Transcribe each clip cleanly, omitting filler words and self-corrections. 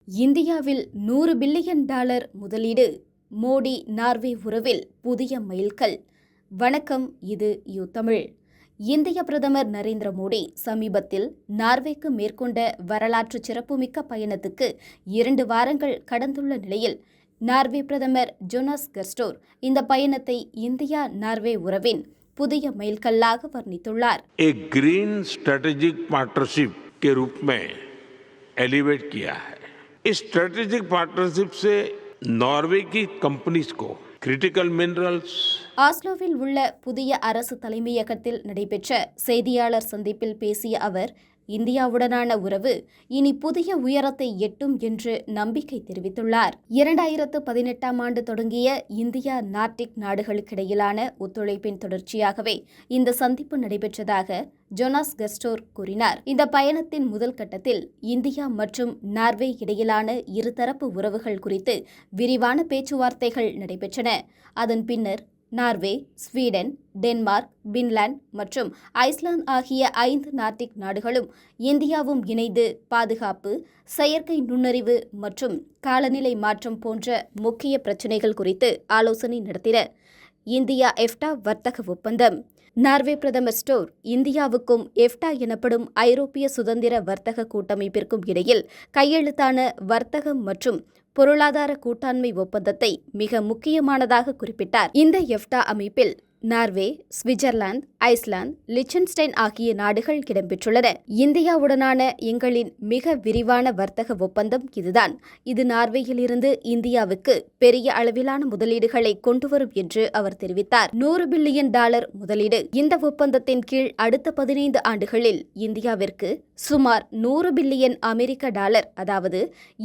இந்தியாவில் $100 பில்லியன் முதலீடு. மோடி நார்வே உறவில் புதிய மைல்கல். வணக்கம், இது யூ தமிழ். இந்திய பிரதமர் நரேந்திர மோடி சமீபத்தில் நார்வேக்கு மேற்கொண்ட வரலாற்று சிறப்புமிக்க பயணத்துக்கு 2 வாரங்கள் கடந்துள்ள நிலையில் நார்வே பிரதமர் ஜோனாஸ் கர்ஸ்டோர் இந்த பயணத்தை இந்தியா நார்வே உறவின் புதிய மைல்கல்லாக வர்ணித்துள்ளார். एक ग्रीन स्ट्रेटेजिक पार्टनरशिप के रूप में एलिवेट किया है. इस स्ट्रेटेजिक पार्टनरशिप से नॉर्वे की कंपनीज को क्रिटिकल मिनरल्स. ஆஸ்லோவில் உள்ள புதிய அரசு தலைமையகத்தில் நடைபெற்ற செய்தியாளர் சந்திப்பில் பேசிய அவர், இந்தியாவுடனான உறவு இனி புதிய உயரத்தை எட்டும் என்று நம்பிக்கை தெரிவித்துள்ளார். 2018ஆம் ஆண்டு தொடங்கிய இந்தியா நார்டிக் நாடுகளுக்கிடையிலான ஒத்துழைப்பின் தொடர்ச்சியாகவே இந்த சந்திப்பு நடைபெற்றதாக ஜோனாஸ் கர்ஸ்டோர் கூறினார். இந்த பயணத்தின் முதல் கட்டத்தில் இந்தியா மற்றும் நார்வே இடையிலான இருதரப்பு உறவுகள் குறித்து விரிவான பேச்சுவார்த்தைகள் நடைபெற்றன. அதன் பின்னர் நார்வே, ஸ்வீடன், டென்மார்க், பின்லாந்து மற்றும் ஐஸ்லாந்து ஆகிய 5 நார்டிக் நாடுகளும் இந்தியாவும் இணைந்து பாதுகாப்பு, செயற்கை நுண்ணறிவு மற்றும் காலநிலை மாற்றம் போன்ற முக்கிய பிரச்சினைகள் குறித்து ஆலோசனை நடத்தின. இந்தியா எஃப்டா வர்த்தக ஒப்பந்தம். நார்வே பிரதமர் ஸ்டோர் இந்தியாவுக்கும் எஃப்டா எனப்படும் ஐரோப்பிய சுதந்திர வர்த்தக கூட்டமைப்பிற்கும் இடையில் கையெழுத்தான வர்த்தகம் மற்றும் பொருளாதார கூட்டாண்மை ஒப்பந்தத்தை மிக முக்கியமானதாக குறிப்பிட்டார். இந்த எஃப்டா அமைப்பில் நார்வே, சுவிட்சர்லாந்து, ஐஸ்லாந்து, லிச்சன்ஸ்டைன் ஆகிய நாடுகள் இடம்பெற்றுள்ளன. இந்தியாவுடனான எங்களின் மிக விரிவான வர்த்தக ஒப்பந்தம் இதுதான். இது நார்வேயிலிருந்து இந்தியாவுக்கு பெரிய அளவிலான முதலீடுகளை கொண்டுவரும் என்று அவர் தெரிவித்தார். $100 பில்லியன் முதலீடு. இந்த ஒப்பந்தத்தின் கீழ் அடுத்த 15 ஆண்டுகளில் இந்தியாவிற்கு சுமார் $100 பில்லியன் அமெரிக்க, அதாவது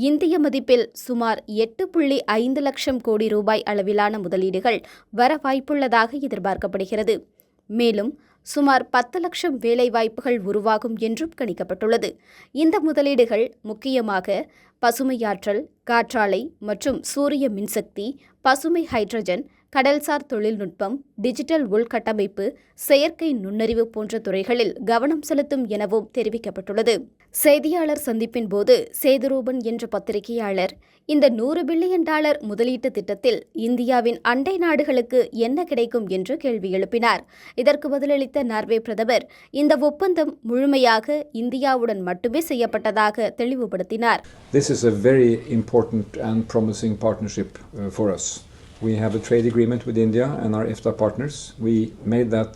இந்திய மதிப்பில் சுமார் 8.5 லட்சம் கோடி ரூபாய் அளவிலான முதலீடுகள் வர வாய்ப்புள்ளதாக எதிர்பார்க்கப்படுகிறது. மேலும் சுமார் 10 லட்சம் வேலைவாய்ப்புகள் உருவாகும் என்றும் கணிக்கப்பட்டுள்ளது. இந்த முதலீடுகள் முக்கியமாக பசுமையாற்றல், காற்றாலை மற்றும் சூரிய மின்சக்தி, பசுமை ஹைட்ரஜன், கடல்சார் தொழில்நுட்பம், டிஜிட்டல் உள்கட்டமைப்பு, செயற்கை நுண்ணறிவு போன்ற துறைகளில் கவனம் செலுத்தும் எனவும் தெரிவிக்கப்பட்டுள்ளது. செய்தியாளர் சந்திப்பின் போது சேதுரூபன் என்ற பத்திரிகையாளர், இந்த $100 பில்லியன் முதலீட்டு திட்டத்தில் இந்தியாவின் அண்டை நாடுகளுக்கு என்ன கிடைக்கும் என்று கேள்வி எழுப்பினார். இதற்கு பதிலளித்த நார்வே பிரதமர், இந்த ஒப்பந்தம் முழுமையாக இந்தியாவுடன் மட்டுமே செய்யப்பட்டதாக தெளிவுபடுத்தினார். This is a very important and promising partnership for us. We have a trade agreement with India and our EFTA partners. We made that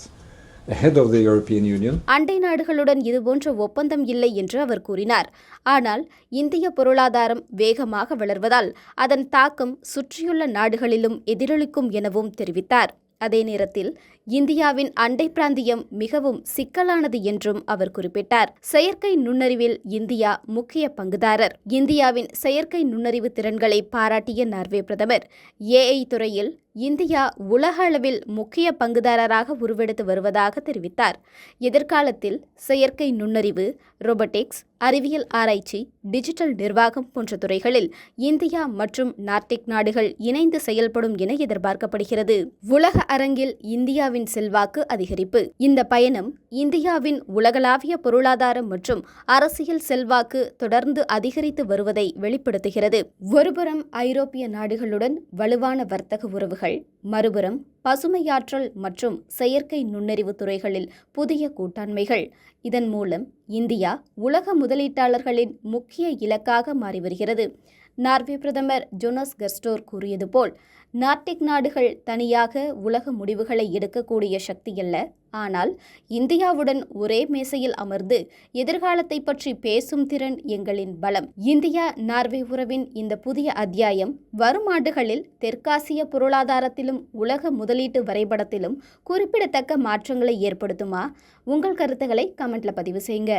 ahead of the European Union. அண்டை நாடுகளுடன் இதுபோன்ற ஒப்பந்தம் இல்லை என்று அவர் கூறினார். ஆனால் இந்திய பொருளாதாரம் வேகமாக வளர்வதால் அதன் தாக்கம் சுற்றியுள்ள நாடுகளிலும் எதிரொலிக்கும் எனவும் தெரிவித்தார். அதே நேரத்தில் இந்தியாவின் அண்டை பிராந்தியம் மிகவும் சிக்கலானது என்றும் அவர் குறிப்பிட்டார். செயற்கை நுண்ணறிவில் இந்தியா முக்கிய பங்குதாரர். இந்தியாவின் செயற்கை நுண்ணறிவு திறன்களை பாராட்டிய நார்வே பிரதமர், AI துறையில் இந்தியா உலக அளவில் முக்கிய பங்குதாரராக உருவெடுத்து வருவதாக தெரிவித்தார். எதிர்காலத்தில் செயற்கை நுண்ணறிவு, ரோபோட்டிக்ஸ், அறிவியல் ஆராய்ச்சி, டிஜிட்டல் நிர்வாகம் போன்ற துறைகளில் இந்தியா மற்றும் நார்டிக் நாடுகள் இணைந்து செயல்படும் என எதிர்பார்க்கப்படுகிறது. உலக அரங்கில் இந்தியாவின் செல்வாக்கு அதிகரிப்பு. இந்த பயணம் இந்தியாவின் உலகளாவிய பொருளாதாரம் மற்றும் அரசியல் செல்வாக்கு தொடர்ந்து அதிகரித்து வருவதை வெளிப்படுத்துகிறது. ஒருபுறம் ஐரோப்பிய நாடுகளுடன் வலுவான வர்த்தக உறவுகள், மறுபுறம் பசுமையாற்றல் மற்றும் செயற்கை நுண்ணறிவு துறைகளில் புதிய கூட்டாண்மைகள். இதன் மூலம் இந்தியா உலக முதலீட்டாளர்களின் முக்கிய இலக்காக மாறி வருகிறது. நார்வே பிரதமர் ஜோனாஸ் கர்ஸ்டோர் கூறியது போல், நார்டிக் நாடுகள் தனியாக உலக முடிவுகளை எடுக்கக்கூடிய சக்தியல்ல, ஆனால் இந்தியாவுடன் ஒரே மேசையில் அமர்ந்து எதிர்காலத்தை பற்றி பேசும் திறன் எங்களின் பலம். இந்தியா நார்வே உறவின் இந்த புதிய அத்தியாயம் வரும் ஆண்டுகளில் தெற்காசிய பொருளாதாரத்திலும் உலக முதலீட்டு வரைபடத்திலும் குறிப்பிடத்தக்க மாற்றங்களை ஏற்படுத்துமா? உங்கள் கருத்துக்களை கமெண்ட்ல பதிவு செய்யுங்க.